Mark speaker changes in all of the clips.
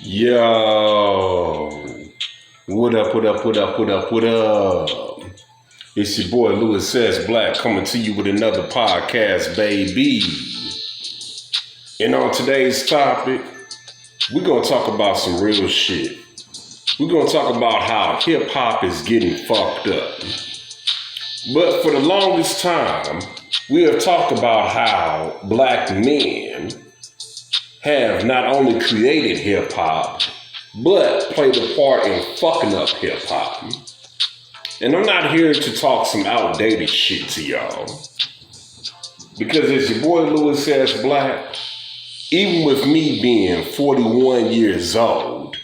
Speaker 1: Yo, what up? It's your boy Louis S. Black coming to you with another podcast, baby. And on today's topic, we're going to talk about some real shit. We're going to talk about how hip hop is getting fucked up. But for the longest time, we have talked about how black men have not only created hip hop, but played a part in fucking up hip hop. And I'm not here to talk some outdated shit to y'all. Because as your boy Louis S. Black, even with me being 41 years old,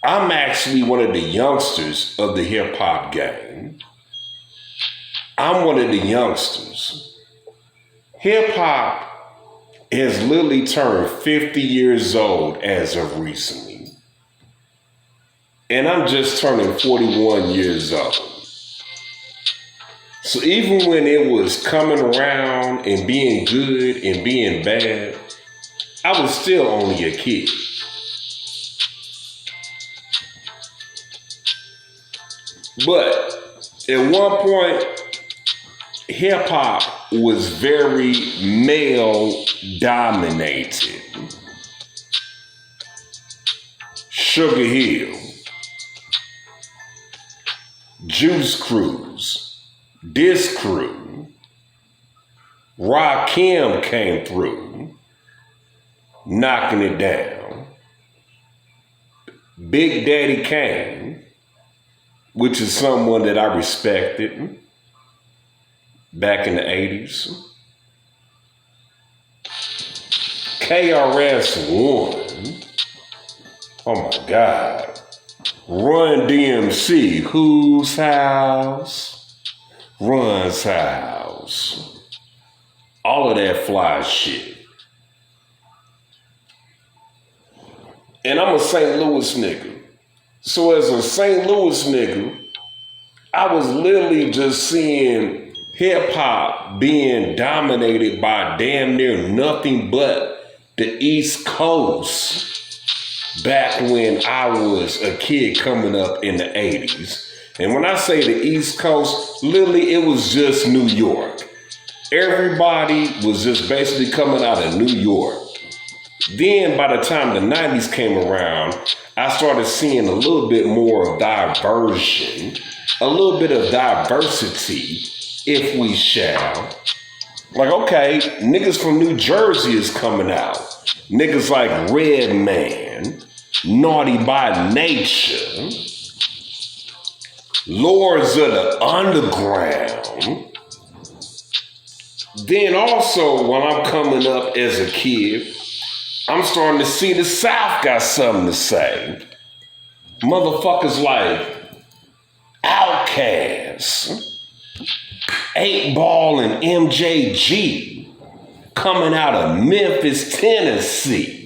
Speaker 1: I'm actually one of the youngsters of the hip hop game. I'm one of the youngsters. Hip hop has literally turned 50 years old as of recently. And I'm just turning 41 years old. So even when it was coming around and being good and being bad, I was still only a kid. But at one point, hip hop was very male dominated. Sugar Hill, Juice Cruise, Disc Crew, Rakim came through, knocking it down. Big Daddy Kane, which is someone that I respected back in the 80s. KRS-One, oh my God. Run DMC, whose house? Run's house. All of that fly shit. And I'm a St. Louis nigga. So as a St. Louis nigga, I was literally just seeing hip hop being dominated by damn near nothing but the East Coast back when I was a kid coming up in the 80s. And when I say the East Coast, literally it was just New York. Everybody was just basically coming out of New York. Then by the time the 90s came around, I started seeing a little bit more of diversion, a little bit of diversity, if we shall. Like, okay, niggas from New Jersey is coming out. Niggas like Redman, Naughty by Nature, Lords of the Underground. Then also, when I'm coming up as a kid, I'm starting to see the South got something to say. Motherfuckers like Outkast, 8 Ball and MJG coming out of Memphis, Tennessee.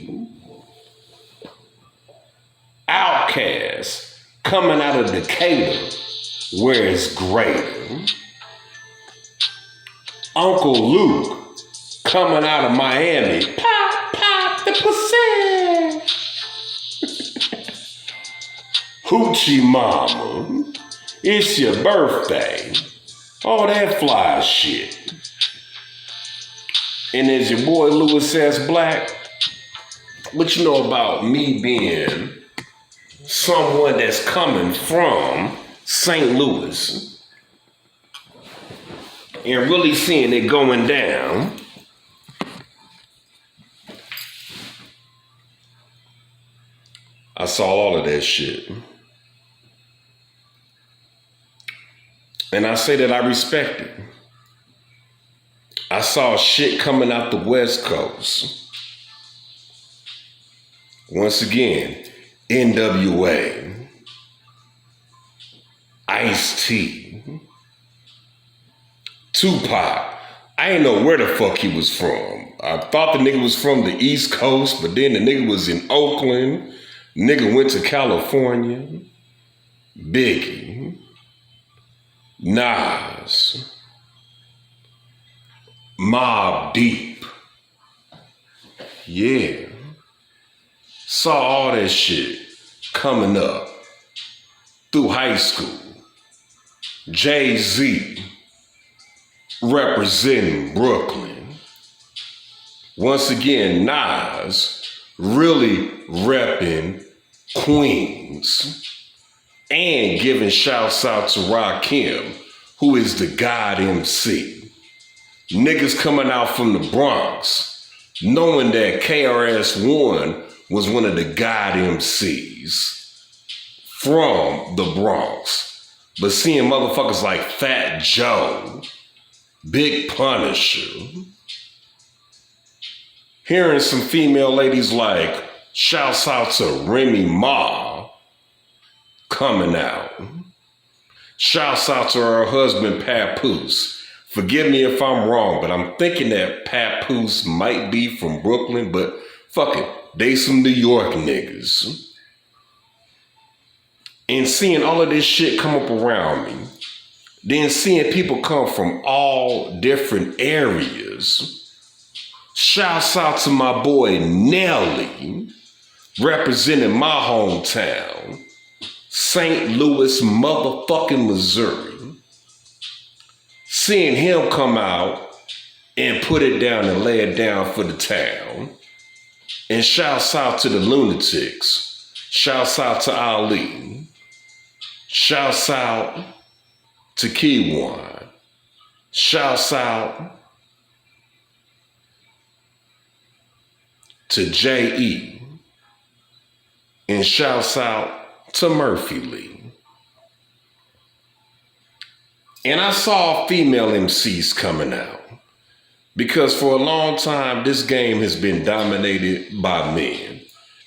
Speaker 1: Outkast coming out of Decatur, where it's greater. Uncle Luke coming out of Miami. Pop the pussy. Hoochie Mama, it's your birthday. All that fly shit. And as your boy Louis S. Black, what you know about me being someone that's coming from St. Louis and really seeing it going down. I saw all of that shit. And I say that I respect it. I saw shit coming out the West Coast. Once again, NWA, Ice-T, Tupac. I ain't know where the fuck he was from. I thought the nigga was from the East Coast, but then the nigga was in Oakland. Nigga went to California. Biggie, Nas, Mobb Deep. Yeah. saw all that shit coming up through high school. Jay-Z representing Brooklyn. Once again, Nas really repping Queens and giving shouts out to Rakim, who is the God MC. Niggas coming out from the Bronx, knowing that KRS-One was one of the God MCs from the Bronx. But seeing motherfuckers like Fat Joe, Big Punisher, hearing some female ladies like shouts out to Remy Ma coming out. Shouts out to her husband Papoose. Forgive me if I'm wrong, but I'm thinking that Papoose might be from Brooklyn, but fuck it, they some New York niggas. And seeing all of this shit come up around me, then seeing people come from all different areas. Shouts out to my boy Nelly, representing my hometown, St. Louis, motherfucking Missouri. Seeing him come out and put it down and lay it down for the town. And shouts out to the Lunatics. Shouts out to Ali. Shouts out to Keywan. Shouts out to J.E. And shouts out to Murphy Lee. And I saw female MCs coming out. Because for a long time, this game has been dominated by men.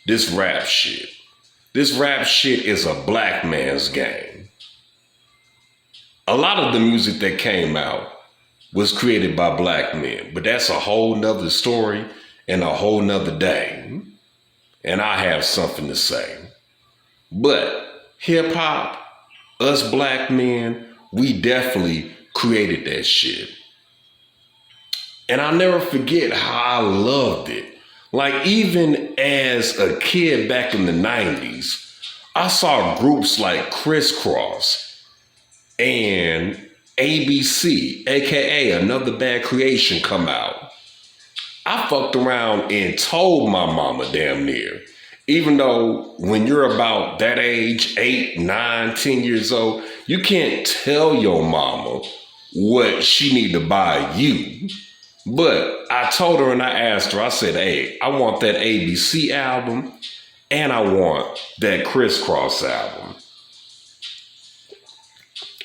Speaker 1: This rap shit. This rap shit is a black man's game. A lot of the music that came out was created by black men, but that's a whole nother story and a whole nother day. And I have something to say. But hip hop, us black men, we definitely created that shit. And I'll never forget how I loved it. Like, even as a kid back in the 90s, I saw groups like Crisscross and ABC, aka Another Bad Creation, come out. I fucked around and told my mama damn near. Even though when you're about that age, 8, 9, 10 years old, you can't tell your mama what she need to buy you. But I told her and I asked her, I said, hey, I want that ABC album and I want that Crisscross album.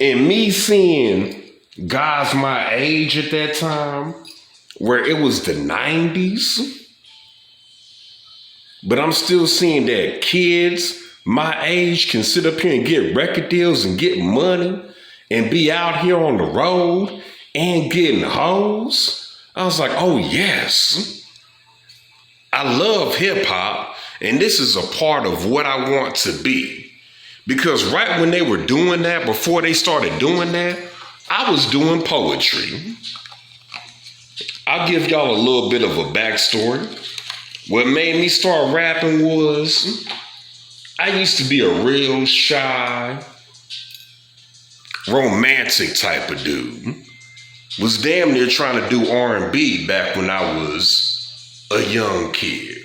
Speaker 1: And me seeing guys my age at that time, where it was the 90s, but I'm still seeing that kids my age can sit up here and get record deals and get money and be out here on the road and getting hoes. I was like, oh yes, I love hip hop and this is a part of what I want to be. Because right when they were doing that, before they started doing that, I was doing poetry. I'll give y'all a little bit of a backstory. What made me start rapping was I used to be a real shy, romantic type of dude. Was damn near trying to do R&B back when I was a young kid.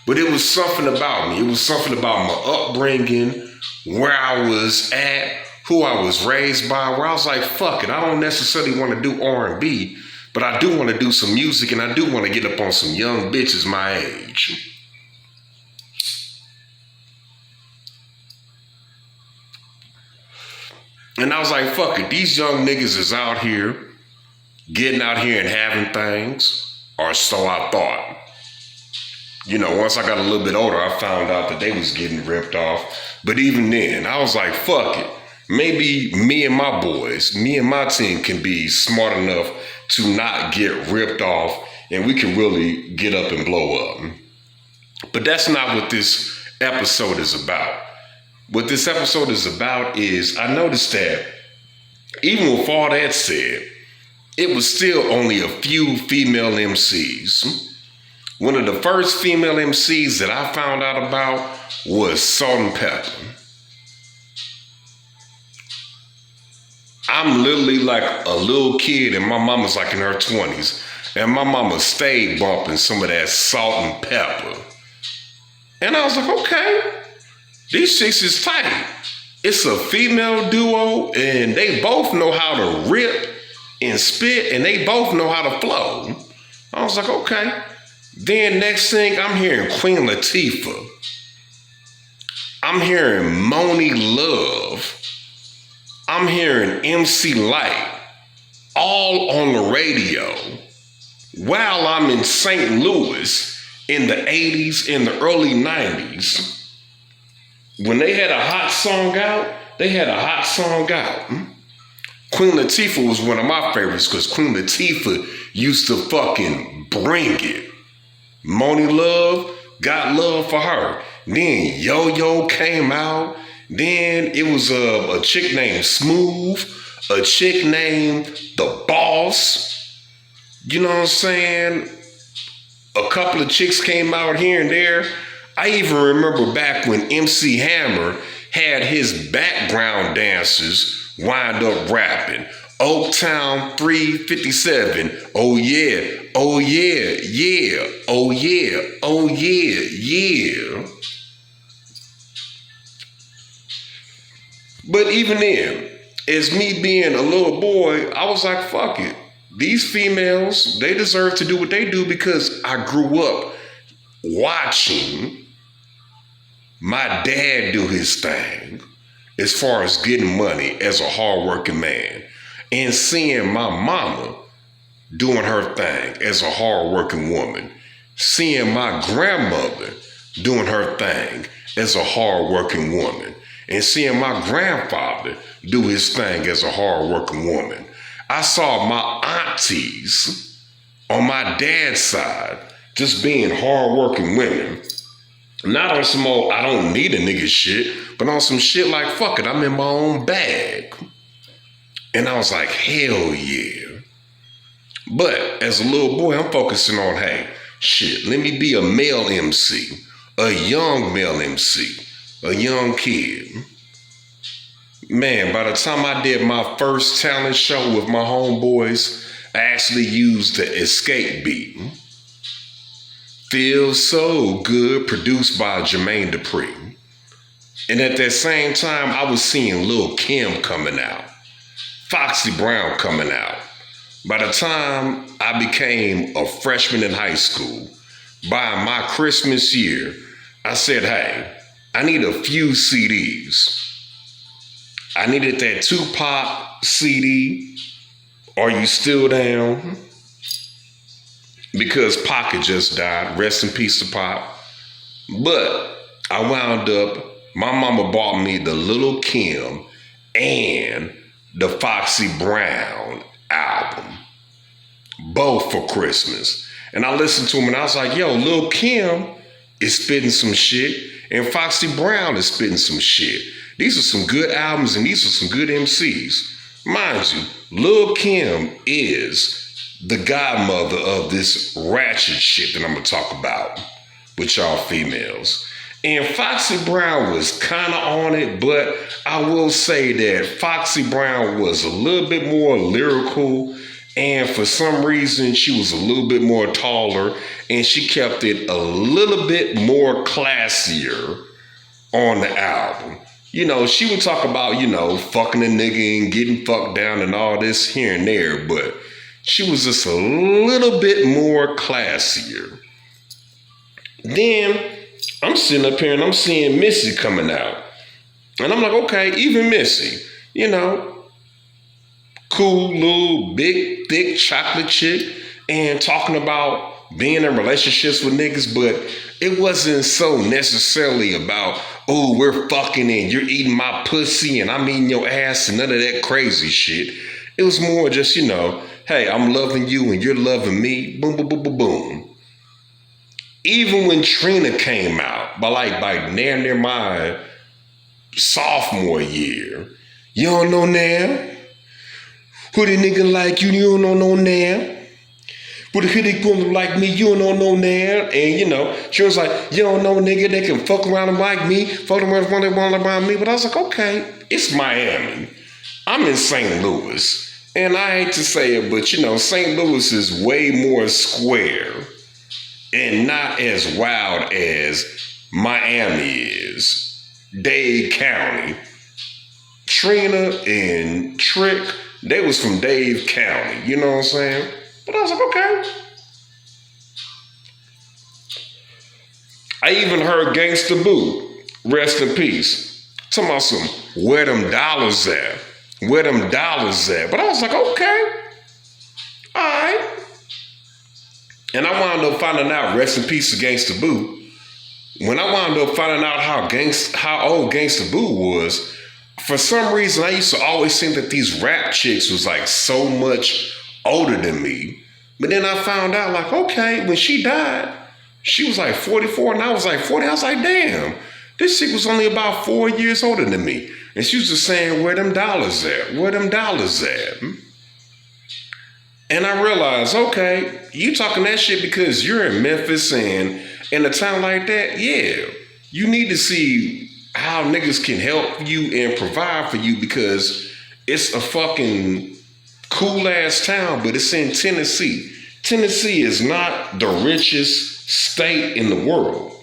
Speaker 1: But it was something about me. It was something about my upbringing, where I was at, who I was raised by, where I was like, fuck it, I don't necessarily want to do R&B, but I do want to do some music and I do want to get up on some young bitches my age. And I was like, fuck it, these young niggas is out here, getting out here and having things, or so I thought. You know, once I got a little bit older, I found out that they was getting ripped off. But even then, I was like, fuck it. Maybe me and my boys, me and my team can be smart enough to not get ripped off and we can really get up and blow up. But that's not what this episode is about. What this episode is about is I noticed that even with all that said, it was still only a few female MCs. One of the first female MCs that I found out about was Salt and Pepper. I'm literally like a little kid and my mama's like in her 20s. And my mama stayed bumping some of that Salt and Pepper. And I was like, okay, these chicks is tight. It's a female duo and they both know how to rip and spit and they both know how to flow. I was like, okay. Then next thing I'm hearing Queen Latifah. I'm hearing Moni Love. I'm hearing MC Light. All on the radio. While I'm in St. Louis in the 80s, in the early 90s. When they had a hot song out, they had a hot song out. Queen Latifah was one of my favorites because Queen Latifah used to fucking bring it. Moni Love, got love for her. Then Yo-Yo came out. Then it was a chick named Smooth, a chick named The Boss. You know what I'm saying? A couple of chicks came out here and there. I even remember back when MC Hammer had his background dancers wind up rapping. Oaktown 357. Oh yeah, oh yeah, yeah, oh yeah, oh yeah, yeah. But even then, as me being a little boy, I was like, fuck it. These females, they deserve to do what they do because I grew up watching my dad do his thing as far as getting money as a hardworking man and seeing my mama doing her thing as a hardworking woman, seeing my grandmother doing her thing as a hardworking woman, and seeing my grandfather do his thing as a hardworking woman. I saw my aunties on my dad's side just being hardworking women. Not on some old, I don't need a nigga shit, but on some shit like, fuck it, I'm in my own bag. And I was like, hell yeah. But as a little boy, I'm focusing on, hey, shit, let me be a male MC, a young male MC, a young kid. Man, by the time I did my first talent show with my homeboys, I actually used the Escape beat. Feels So Good, produced by Jermaine Dupri. And at that same time, I was seeing Lil' Kim coming out, Foxy Brown coming out. By the time I became a freshman in high school, by my Christmas year, I said, hey, I need a few CDs. I needed that Tupac CD, Are You Still Down? Because Pac had just died. Rest in peace to Pac. But I wound up, my mama bought me the Lil' Kim and the Foxy Brown album. Both for Christmas. And I listened to them and I was like, yo, Lil' Kim is spitting some shit and Foxy Brown is spitting some shit. These are some good albums and these are some good MCs. Mind you, Lil' Kim is the godmother of this ratchet shit that I'm gonna talk about with y'all females. And Foxy Brown was kind of on it, but I will say that Foxy Brown was a little bit more lyrical, and for some reason she was a little bit more taller, and she kept it a little bit more classier on the album. You know, she would talk about, you know, fucking a nigga and getting fucked down and all this here and there, but she was just a little bit more classier. Then I'm sitting up here and I'm seeing Missy coming out. And I'm like, okay, even Missy, you know, cool little big, thick chocolate chick and talking about being in relationships with niggas, but it wasn't so necessarily about, oh, we're fucking and you're eating my pussy and I'm eating your ass and none of that crazy shit. It was more just, you know, hey, I'm loving you and you're loving me. Boom, boom, boom, boom, boom. Even when Trina came out, by near my sophomore year, you don't know now? Who the nigga like you? You don't know now? But if they gonna like me, you don't know now. And you know, she was like, you don't know, nigga, they can fuck around and like me, fuck around when they want around me. But I was like, okay, it's Miami. I'm in St. Louis. And I hate to say it, but you know, St. Louis is way more square and not as wild as Miami is. Dade County. Trina and Trick, they was from Dade County, you know what I'm saying? But I was like, okay. I even heard Gangsta Boo, rest in peace, talking about some, where them dollars at? Where them dollars at? But I was like, okay, all right. And I wound up finding out, rest in peace to Gangsta Boo. When I wound up finding out how old Gangsta Boo was, for some reason I used to always think that these rap chicks was like so much older than me. But then I found out, like, okay, when she died, she was like 44 and I was like 40. I was like, damn, this chick was only about 4 years older than me. And she was just saying, where them dollars at? Where them dollars at? And I realized, okay, you talking that shit because you're in Memphis and in a town like that, yeah, you need to see how niggas can help you and provide for you because it's a fucking cool ass town, but it's in Tennessee. Tennessee is not the richest state in the world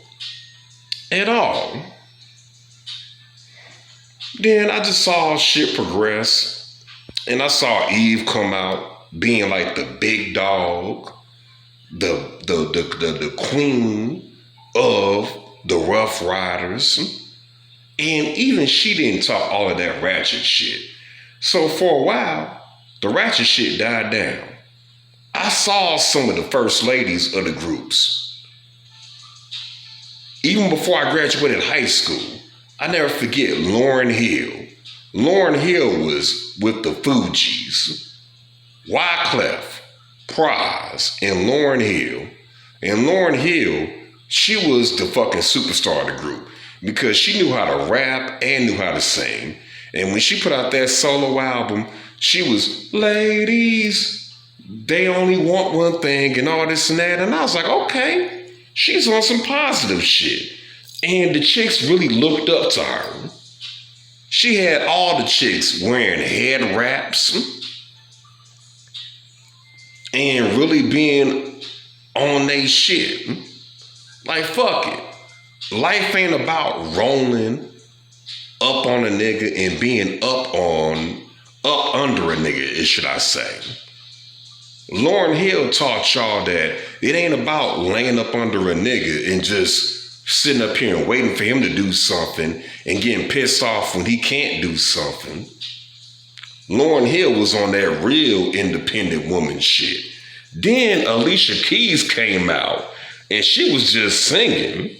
Speaker 1: at all. Then I just saw shit progress and I saw Eve come out being like the big dog, the queen of the Rough Riders. And even she didn't talk all of that ratchet shit. So for a while, the ratchet shit died down. I saw some of the first ladies of the groups. Even before I graduated high school, I never forget Lauryn Hill. Lauryn Hill was with the Fugees. Wyclef, Pras, and Lauryn Hill. And Lauryn Hill, she was the fucking superstar of the group because she knew how to rap and knew how to sing. And when she put out that solo album, she was, ladies, they only want one thing and all this and that. And I was like, okay, she's on some positive shit. And the chicks really looked up to her. She had all the chicks wearing head wraps and really being on they shit. Like, fuck it. Life ain't about rolling up on a nigga and being up under a nigga, should I say. Lauryn Hill taught y'all that it ain't about laying up under a nigga and just sitting up here and waiting for him to do something and getting pissed off when he can't do something. Lauryn Hill was on that real independent woman shit. Then Alicia Keys came out and she was just singing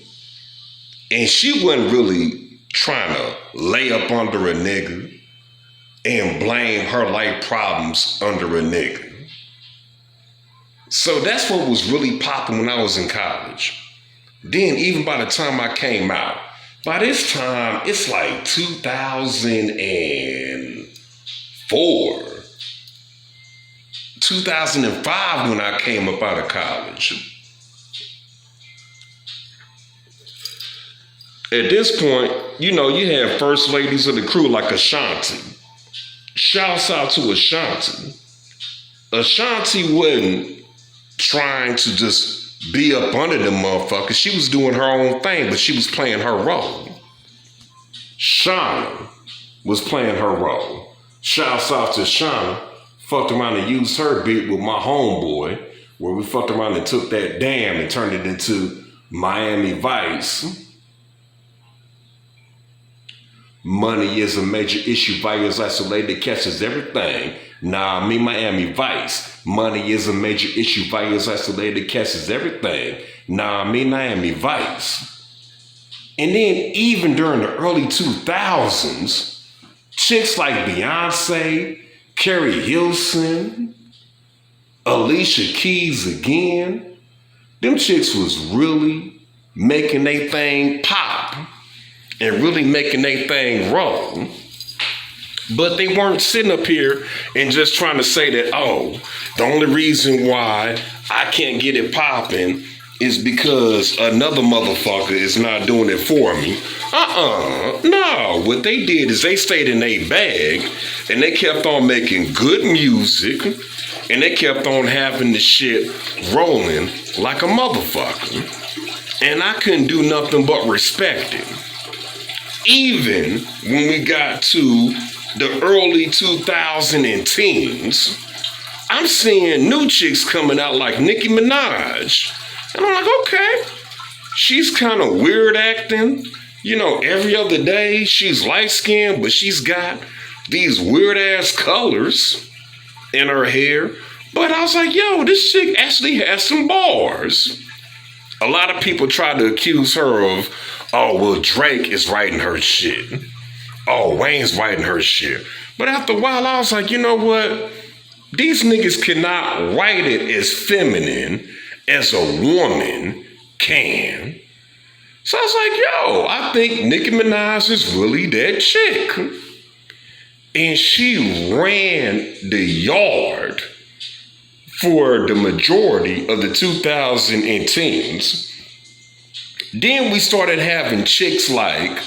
Speaker 1: and she wasn't really trying to lay up under a nigga and blame her life problems under a nigga. So that's what was really popping when I was in college. Then even by the time I came out, by this time, it's like 2004, 2005 when I came up out of college. At this point, you know, you had first ladies of the crew like Ashanti. Shouts out to Ashanti. Ashanti wasn't trying to just be up under them motherfuckers. She was doing her own thing, but she was playing her role. Shauna was playing her role. Shouts out to Shauna. Fucked around and used her beat with my homeboy, where we fucked around and took that dam and turned it into Miami Vice. Money is a major issue. Violence isolated catches everything. Nah, me Miami Vice. Money is a major issue. Violence isolated catches everything. Nah, me Miami Vice. And then even during the early 2000s, chicks like Beyonce, Carrie Hilson, Alicia Keys again, them chicks was really making they thing pop and really making they thing roll. But they weren't sitting up here and just trying to say that, oh, the only reason why I can't get it popping is because another motherfucker is not doing it for me. No. What they did is they stayed in a bag and they kept on making good music and they kept on having the shit rolling like a motherfucker. And I couldn't do nothing but respect it. Even when we got to the early 2010s, I'm seeing new chicks coming out like Nicki Minaj. And I'm like, okay, she's kind of weird acting. You know, every other day she's light skinned, but she's got these weird ass colors in her hair. But I was like, yo, this chick actually has some bars. A lot of people try to accuse her of, oh, well, Drake is writing her shit. Oh, Wayne's writing her shit. But after a while, I was like, you know what? These niggas cannot write it as feminine as a woman can. So I was like, yo, I think Nicki Minaj is really that chick. And she ran the yard for the majority of the 2010s. Then we started having chicks like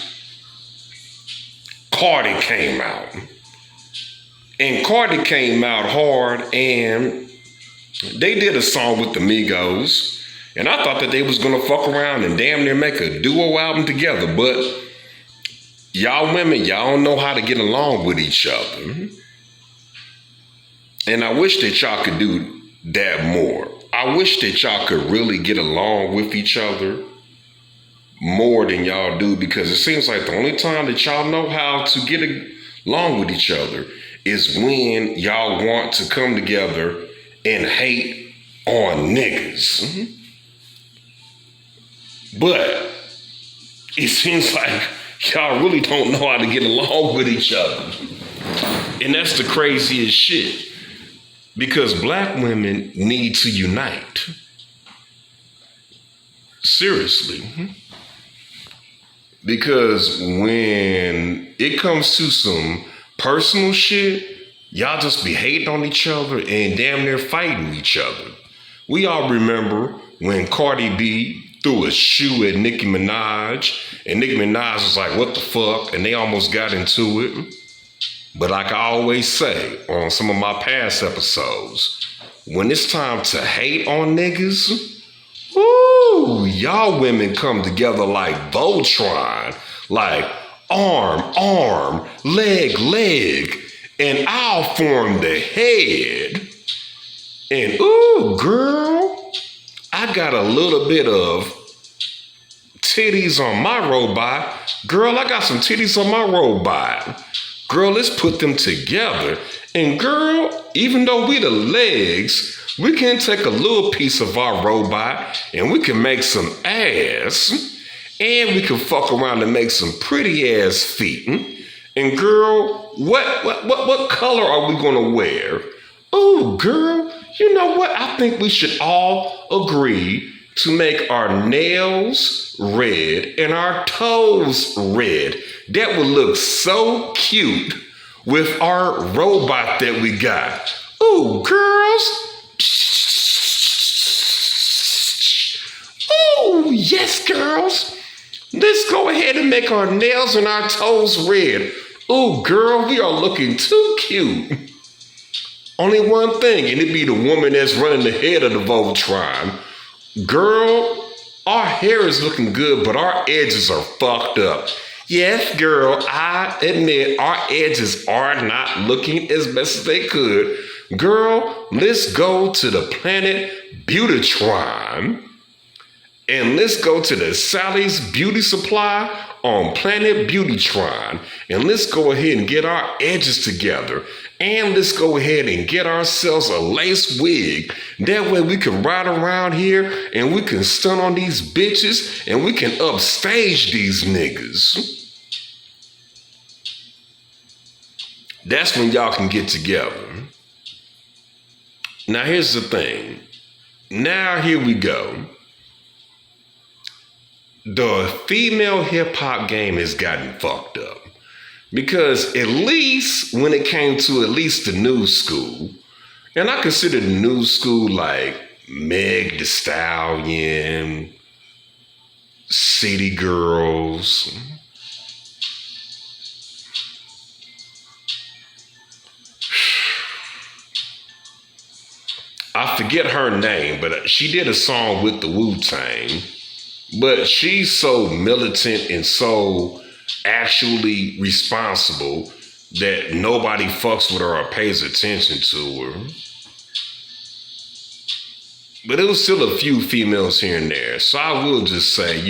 Speaker 1: Cardi came out. And Cardi came out hard and they did a song with the Migos. And I thought that they was gonna fuck around and damn near make a duo album together. But y'all women, y'all don't know how to get along with each other. And I wish that y'all could do that more. I wish that y'all could really get along with each other more than y'all do, because it seems like the only time that y'all know how to get along with each other is when y'all want to come together and hate on niggas. But it seems like y'all really don't know how to get along with each other. And that's the craziest shit. Because black women need to unite. Seriously. Because when it comes to some personal shit, y'all just be hating on each other and damn near fighting each other. We all remember when Cardi B threw a shoe at Nicki Minaj, and Nicki Minaj was like, what the fuck? And they almost got into it. But like I always say on some of my past episodes, when it's time to hate on niggas, woo, y'all women come together like Voltron, like arm, leg, and I'll form the head. And ooh, girl, I got a little bit of titties on my robot. Girl, I got some titties on my robot. Girl, let's put them together. And girl, even though we the legs, we can take a little piece of our robot and we can make some ass. And we can fuck around and make some pretty ass feet. And girl, what color are we gonna wear? Oh, girl, you know what? I think we should all agree to make our nails red and our toes red. That would look so cute with our robot that we got. Ooh, girls. Ooh, yes, girls. Let's go ahead and make our nails and our toes red. Ooh, girl, we are looking too cute. Only one thing, and it'd be the woman that's running the head of the Voltron. Girl, our hair is looking good, but our edges are fucked up. Yes, girl, I admit our edges are not looking as best as they could. Girl, let's go to the planet Beautytron. And let's go to the Sally's Beauty Supply on planet Beautytron. And let's go ahead and get our edges together. And let's go ahead and get ourselves a lace wig. That way we can ride around here and we can stun on these bitches and we can upstage these niggas. That's when y'all can get together. Now here's the thing. Now here we go. The female hip hop game has gotten fucked up. Because at least when it came to at least the new school, and I consider the new school like Meg Thee Stallion, City Girls, I forget her name, but she did a song with the Wu-Tang. But she's so militant and so actually responsible that nobody fucks with her or pays attention to her. But it was still a few females here and there. So I will just say,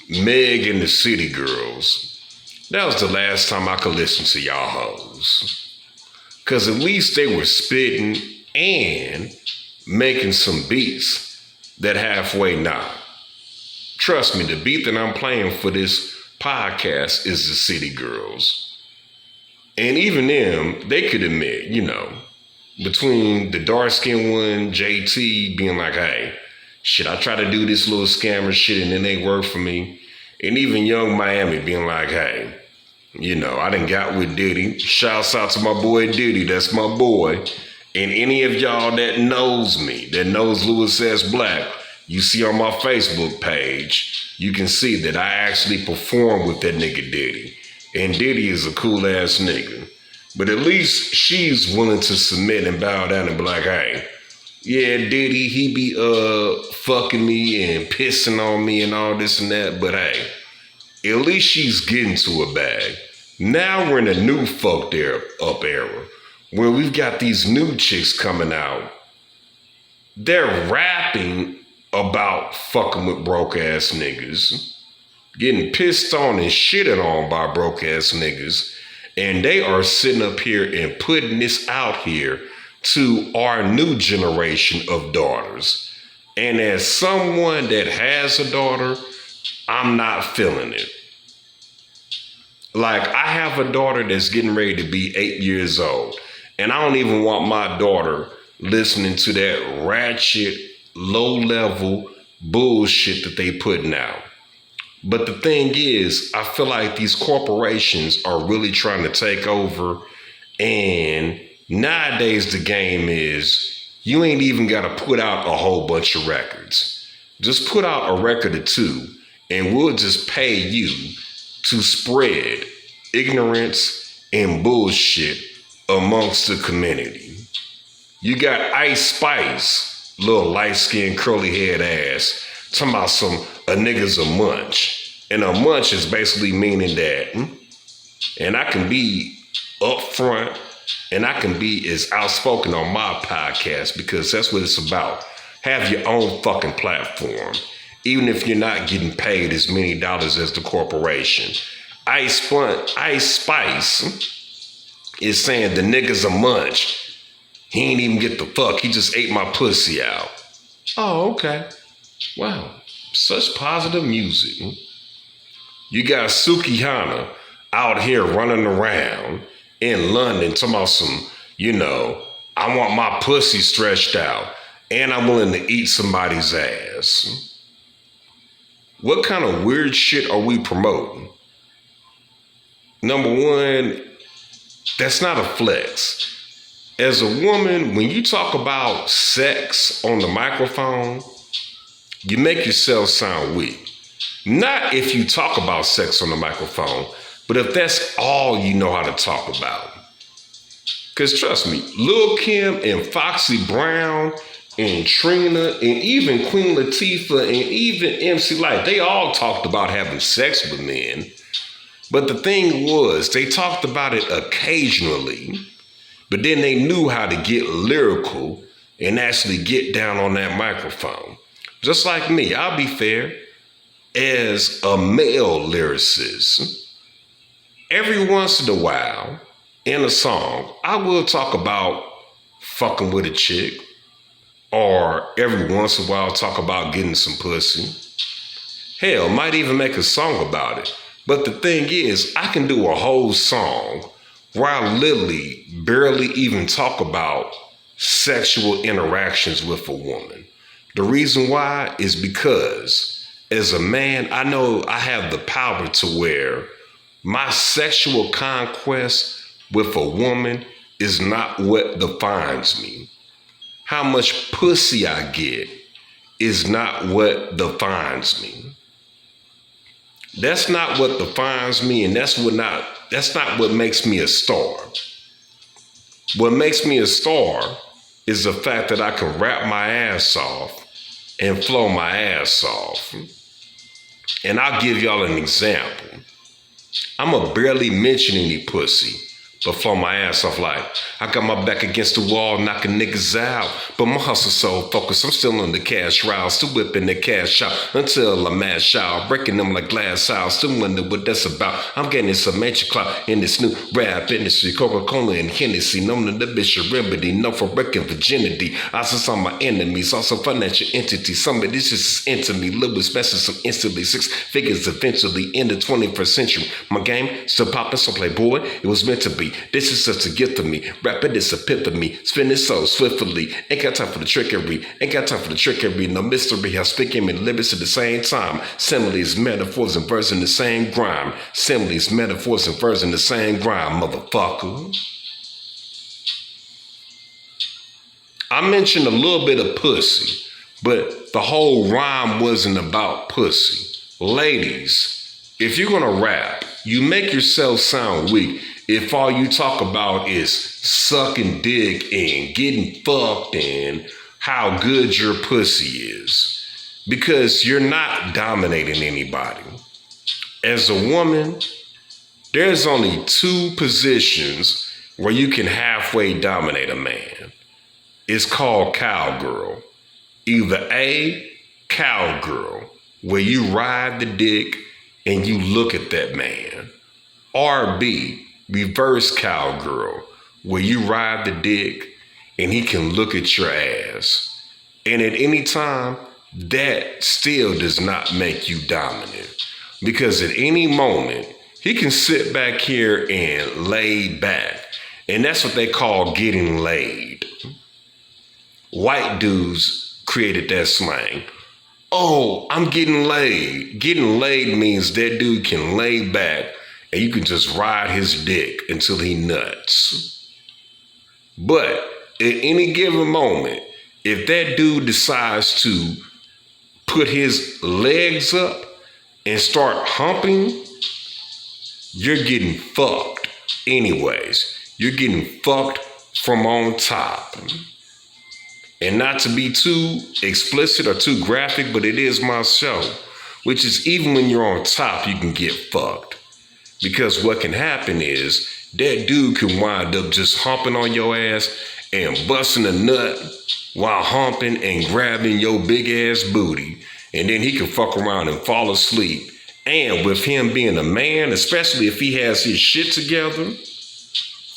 Speaker 1: Meg and the City Girls, that was the last time I could listen to y'all hoes. Because at least they were spitting and making some beats that halfway not. Trust me, the beat that I'm playing for this podcast is the City Girls. And even them, they could admit, between the dark-skinned one, JT, being like, hey, shit, I try to do this little scammer shit and then they work for me. And even Young Miami being like, hey, I done got with Diddy. Shouts out to my boy Diddy, that's my boy. And any of y'all that knows me, that knows Louis S. Black, you see on my Facebook page, you can see that I actually perform with that nigga Diddy. And Diddy is a cool ass nigga. But at least she's willing to submit and bow down and be like, hey, yeah, Diddy, he be fucking me and pissing on me and all this and that. But hey, at least she's getting to a bag. Now we're in a new fucked up era where we've got these new chicks coming out. They're rapping about fucking with broke ass niggas, getting pissed on and shitted on by broke ass niggas. And they are sitting up here and putting this out here to our new generation of daughters. And as someone that has a daughter, I'm not feeling it. Like, I have a daughter that's getting ready to be 8 years old. And I don't even want my daughter listening to that ratchet, low-level bullshit that they putting out. But the thing is, I feel like these corporations are really trying to take over. And nowadays the game is, you ain't even got to put out a whole bunch of records. Just put out a record or two, and we'll just pay you to spread ignorance and bullshit amongst the community. You got Ice Spice, little light-skinned curly-haired ass, talking about a nigga's a munch. And a munch is basically meaning that, and I can be upfront and I can be as outspoken on my podcast because that's what it's about. Have your own fucking platform, even if you're not getting paid as many dollars as the corporation. Ice Spice is saying the nigga's a munch. He ain't even get the fuck. He just ate my pussy out. Oh, okay. Wow. Such positive music. You got Suki Hana out here running around in London talking about some, I want my pussy stretched out and I'm willing to eat somebody's ass. What kind of weird shit are we promoting? Number one, that's not a flex. As a woman, when you talk about sex on the microphone, you make yourself sound weak. Not if you talk about sex on the microphone, but if that's all you know how to talk about. Because trust me, Lil' Kim and Foxy Brown and Trina and even Queen Latifah and even MC Lyte, they all talked about having sex with men. But the thing was, they talked about it occasionally, but then they knew how to get lyrical and actually get down on that microphone. Just like me, I'll be fair, as a male lyricist, every once in a while in a song, I will talk about fucking with a chick, or every once in a while talk about getting some pussy. Hell, might even make a song about it. But the thing is, I can do a whole song where I literally barely even talk about sexual interactions with a woman. The reason why is because as a man, I know I have the power to where My sexual conquest with a woman is not what defines me. How much pussy I get is not what defines me. That's not what defines me, and that's not what makes me a star. What makes me a star is the fact that I can rap my ass off and flow my ass off. And I'll give y'all an example. I'ma barely mention any pussy, but flow my ass off like I got my back against the wall, knocking niggas out. But my hustle so focused, I'm still on the cash route, still whipping the cash out until I mash out, breaking them like glass house. Still wonder what that's about. I'm getting some major clout in this new rap industry. Coca-Cola and Hennessy, known to the bishop remedy, known for breaking virginity. I saw my enemies, also financial entities. Some of this is into me. Lewis messes some instantly. 6 figures eventually in the 21st century. My game still popping, so playboy, it was meant to be. This is such a gift to me. Rapping this epiphany, spinning so swiftly. Ain't got time for the trickery. Ain't got time for the trickery. No mystery. How speaking in lyrics at the same time. Similes, metaphors, and verse in the same grime. Similes, metaphors, and verse in the same grime, motherfucker. I mentioned a little bit of pussy, but the whole rhyme wasn't about pussy. Ladies, if you're gonna rap, you make yourself sound weak if all you talk about is sucking dick and getting fucked and how good your pussy is. Because you're not dominating anybody. As a woman, there's only 2 positions where you can halfway dominate a man. It's called cowgirl. Either A, cowgirl, where you ride the dick and you look at that man. Or B, reverse cowgirl, where you ride the dick and he can look at your ass. And at any time, that still does not make you dominant. Because at any moment, he can sit back here and lay back. And that's what they call getting laid. White dudes created that slang. Oh, I'm getting laid. Getting laid means that dude can lay back and you can just ride his dick until he nuts. But at any given moment, if that dude decides to put his legs up and start humping, you're getting fucked anyways. You're getting fucked from on top. And not to be too explicit or too graphic, but it is my show, which is even when you're on top, you can get fucked. Because what can happen is that dude can wind up just humping on your ass and busting a nut while humping and grabbing your big ass booty. And then he can fuck around and fall asleep. And with him being a man, especially if he has his shit together,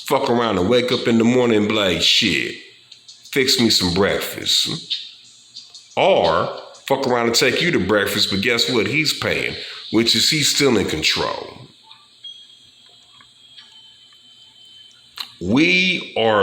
Speaker 1: fuck around and wake up in the morning and be like, shit, fix me some breakfast. Or fuck around and take you to breakfast, but guess what? He's paying, which is he's still in control. We are